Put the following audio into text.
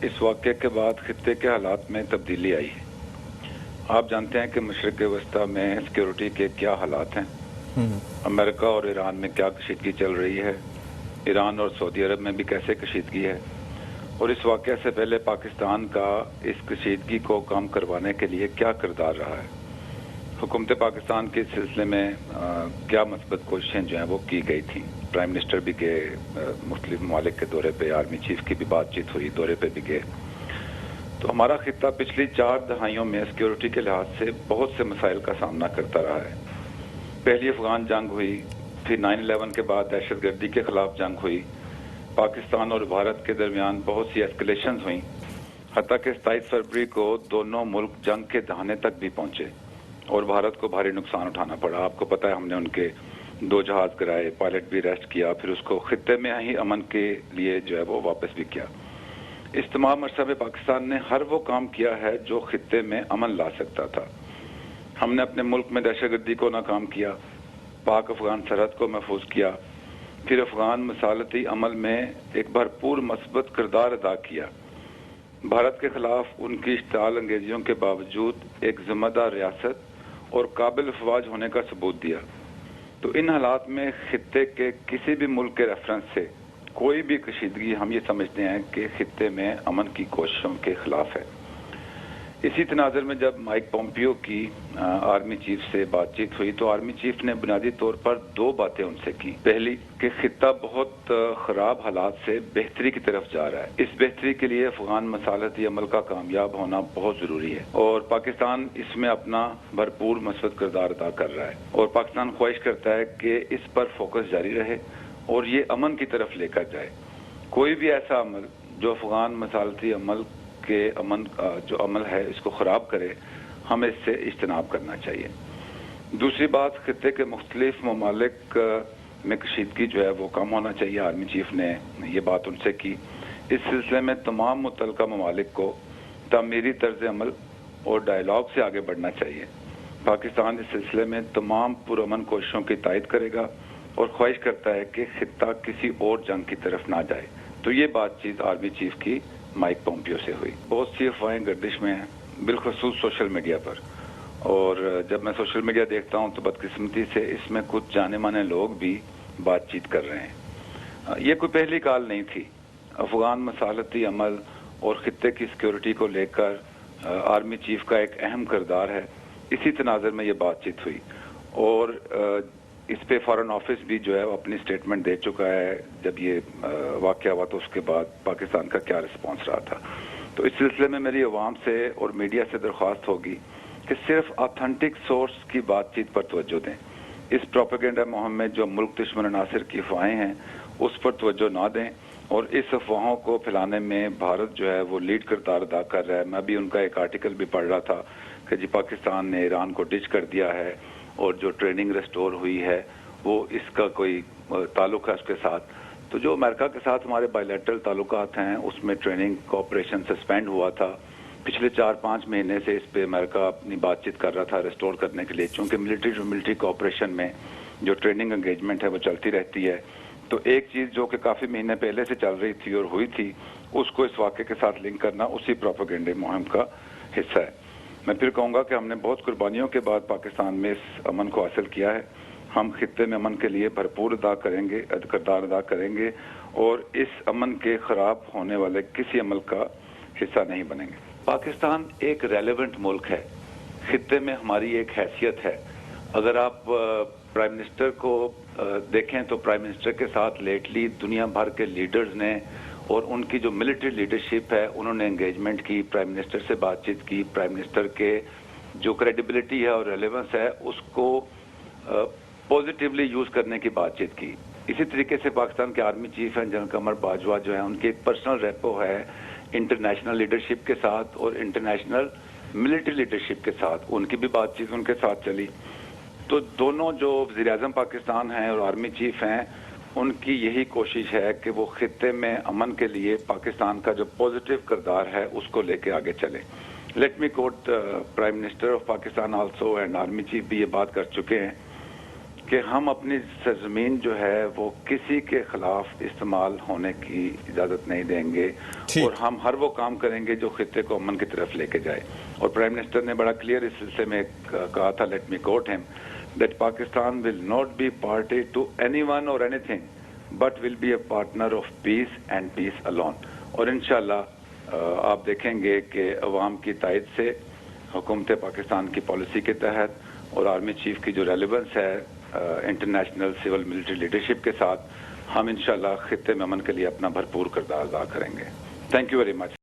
اس واقعے کے بعد خطے کے حالات میں تبدیلی آئی ہے۔ آپ جانتے ہیں کہ مشرق وسطیٰ میں سیکیورٹی کے کیا حالات ہیں، امریکہ اور ایران میں کیا کشیدگی چل رہی ہے، ایران اور سعودی عرب میں بھی کیسے کشیدگی ہے، اور اس واقعے سے پہلے پاکستان کا اس کشیدگی کو کم کروانے کے لیے کیا کردار رہا ہے۔ حکومت پاکستان کے سلسلے میں کیا مثبت کوششیں جو ہیں وہ کی گئی تھیں۔ پرائم منسٹر بھی گئے، مختلف ممالک کے دورے پہ، آرمی چیف کی بھی بات چیت ہوئی، دورے پہ بھی گئے۔ تو ہمارا خطہ پچھلی 4 دہائیوں میں سیکیورٹی کے لحاظ سے بہت سے مسائل کا سامنا کرتا رہا ہے۔ پہلی افغان جنگ ہوئی، پھر 9/11 کے بعد دہشت گردی کے خلاف جنگ ہوئی، پاکستان اور بھارت کے درمیان بہت سی ایسکلیشنز ہوئیں، حتیٰ کہ 27 فروری کو دونوں ملک جنگ کے دہانے تک بھی پہنچے اور بھارت کو بھاری نقصان اٹھانا پڑا۔ آپ کو پتہ ہے ہم نے ان کے 2 جہاز گرائے، پائلٹ بھی ریسٹ کیا، پھر اس کو خطے میں ہی امن کے لیے جو ہے وہ واپس بھی کیا۔ اس تمام عرصہ میں پاکستان نے ہر وہ کام کیا ہے جو خطے میں امن لا سکتا تھا۔ ہم نے اپنے ملک میں دہشت گردی کو ناکام کیا، پاک افغان سرحد کو محفوظ کیا، پھر افغان مصالحتی عمل میں ایک بھرپور مثبت کردار ادا کیا، بھارت کے خلاف ان کی اشتعال انگیزیوں کے باوجود ایک ذمہ دار ریاست اور قابل افواج ہونے کا ثبوت دیا۔ تو ان حالات میں خطے کے کسی بھی ملک کے ریفرنس سے کوئی بھی کشیدگی ہم یہ سمجھتے ہیں کہ خطے میں امن کی کوششوں کے خلاف ہے۔ اسی تناظر میں جب مائک پومپیو کی آرمی چیف سے بات چیت ہوئی تو آرمی چیف نے بنیادی طور پر 2 باتیں ان سے کی۔ پہلی کہ خطہ بہت خراب حالات سے بہتری کی طرف جا رہا ہے، اس بہتری کے لیے افغان مصالحتی عمل کا کامیاب ہونا بہت ضروری ہے اور پاکستان اس میں اپنا بھرپور مثبت کردار ادا کر رہا ہے، اور پاکستان خواہش کرتا ہے کہ اس پر فوکس جاری رہے اور یہ امن کی طرف لے کر جائے۔ کوئی بھی ایسا عمل جو افغان مصالحتی عمل کے جو عمل ہے اس کو خراب کرے، ہمیں اس سے اجتناب کرنا چاہیے۔ دوسری بات، خطے کے مختلف ممالک میں کشیدگی جو ہے وہ کم ہونا چاہیے۔ آرمی چیف نے یہ بات ان سے کی۔ اس سلسلے میں تمام متعلقہ ممالک کو تعمیری طرز عمل اور ڈائیلاگ سے آگے بڑھنا چاہیے۔ پاکستان اس سلسلے میں تمام پرامن کوششوں کی تائید کرے گا اور خواہش کرتا ہے کہ خطہ کسی اور جنگ کی طرف نہ جائے۔ تو یہ بات چیت آرمی چیف کی مائک پومپیو سے ہوئی۔ بہت سی افواہیں گردش میں ہیں، بالخصوص سوشل میڈیا پر، اور جب میں سوشل میڈیا دیکھتا ہوں تو بدقسمتی سے اس میں کچھ جانے مانے لوگ بھی بات چیت کر رہے ہیں۔ یہ کوئی پہلی کال نہیں تھی۔ افغان مصالحتی عمل اور خطے کی سیکیورٹی کو لے کر آرمی چیف کا ایک اہم کردار ہے۔ اسی تناظر میں یہ بات چیت ہوئی اور اس پہ فارن آفس بھی جو ہے وہ اپنی سٹیٹمنٹ دے چکا ہے جب یہ واقعہ ہوا تو اس کے بعد پاکستان کا کیا رسپانس رہا تھا۔ تو اس سلسلے میں میری عوام سے اور میڈیا سے درخواست ہوگی کہ صرف آتھنٹک سورس کی بات چیت پر توجہ دیں۔ اس پروپیگنڈا مہم میں جو ملک دشمن عناصر کی افواہیں ہیں اس پر توجہ نہ دیں، اور اس افواہوں کو پھیلانے میں بھارت جو ہے وہ لیڈ کردار ادا کر رہا ہے۔ میں بھی ان کا ایک آرٹیکل بھی پڑھ رہا تھا کہ جی پاکستان نے ایران کو ڈچ کر دیا ہے اور جو ٹریننگ ریسٹور ہوئی ہے وہ اس کا کوئی تعلق ہے اس کے ساتھ۔ تو جو امریکہ کے ساتھ ہمارے بائی لیٹرل تعلقات ہیں اس میں ٹریننگ کوآپریشن سسپینڈ ہوا تھا۔ پچھلے 4-5 مہینے سے اس پہ امریکہ اپنی بات چیت کر رہا تھا ریسٹور کرنے کے لیے، چونکہ ملٹری کوآپریشن میں جو ٹریننگ انگیجمنٹ ہے وہ چلتی رہتی ہے۔ تو ایک چیز جو کہ کافی مہینے پہلے سے چل رہی تھی اور ہوئی تھی اس کو اس واقعے کے ساتھ لنک کرنا اسی پروپیگنڈے مہم کا حصہ ہے۔ میں پھر کہوں گا کہ ہم نے بہت قربانیوں کے بعد پاکستان میں اس امن کو حاصل کیا ہے۔ ہم خطے میں امن کے لیے بھرپور کردار ادا کریں گے اور اس امن کے خراب ہونے والے کسی عمل کا حصہ نہیں بنیں گے۔ پاکستان ایک ریلیونٹ ملک ہے، خطے میں ہماری ایک حیثیت ہے۔ اگر آپ پرائم منسٹر کو دیکھیں تو پرائم منسٹر کے ساتھ لیٹلی دنیا بھر کے لیڈرز نے اور ان کی جو ملٹری لیڈرشپ ہے انہوں نے انگیجمنٹ کی، پرائم منسٹر سے بات چیت کی، پرائم منسٹر کے جو کریڈیبلٹی ہے اور ریلیونس ہے اس کو پازیٹیولی یوز کرنے کی بات چیت کی۔ اسی طریقے سے پاکستان کے آرمی چیف ہیں جنرل قمر باجوہ جو ہیں، ان کی ایک پرسنل ریپو ہے انٹرنیشنل لیڈرشپ کے ساتھ اور انٹرنیشنل ملٹری لیڈرشپ کے ساتھ، ان کی بھی بات چیت ان کے ساتھ چلی۔ تو دونوں جو وزیر اعظم پاکستان ہیں اور آرمی چیف ہیں ان کی یہی کوشش ہے کہ وہ خطے میں امن کے لیے پاکستان کا جو پازیٹیو کردار ہے اس کو لے کے آگے چلیں۔ Let me quote prime minister of Pakistan also and army chief بھی یہ بات کر چکے ہیں کہ ہم اپنی سرزمین جو ہے وہ کسی کے خلاف استعمال ہونے کی اجازت نہیں دیں گے، اور ہم ہر وہ کام کریں گے جو خطے کو امن کی طرف لے کے جائے. اور پرائم منسٹر نے بڑا کلیئر اس سلسلے میں کہا تھا، لیٹ می کوٹ ہم، that Pakistan will not be party to anyone or anything but will be a partner of peace and peace alone. اور انشاءاللہ آپ دیکھیں گے کہ عوام کی تائید سے حکومت پاکستان کی پالیسی کے تحت اور آرمی چیف کی جو ریلیونس ہے انٹرنیشنل سول ملٹری لیڈرشپ کے ساتھ، ہم انشاءاللہ خطے میں امن کے لیے اپنا بھرپور کردار ادا کریں گے. Thank you very much.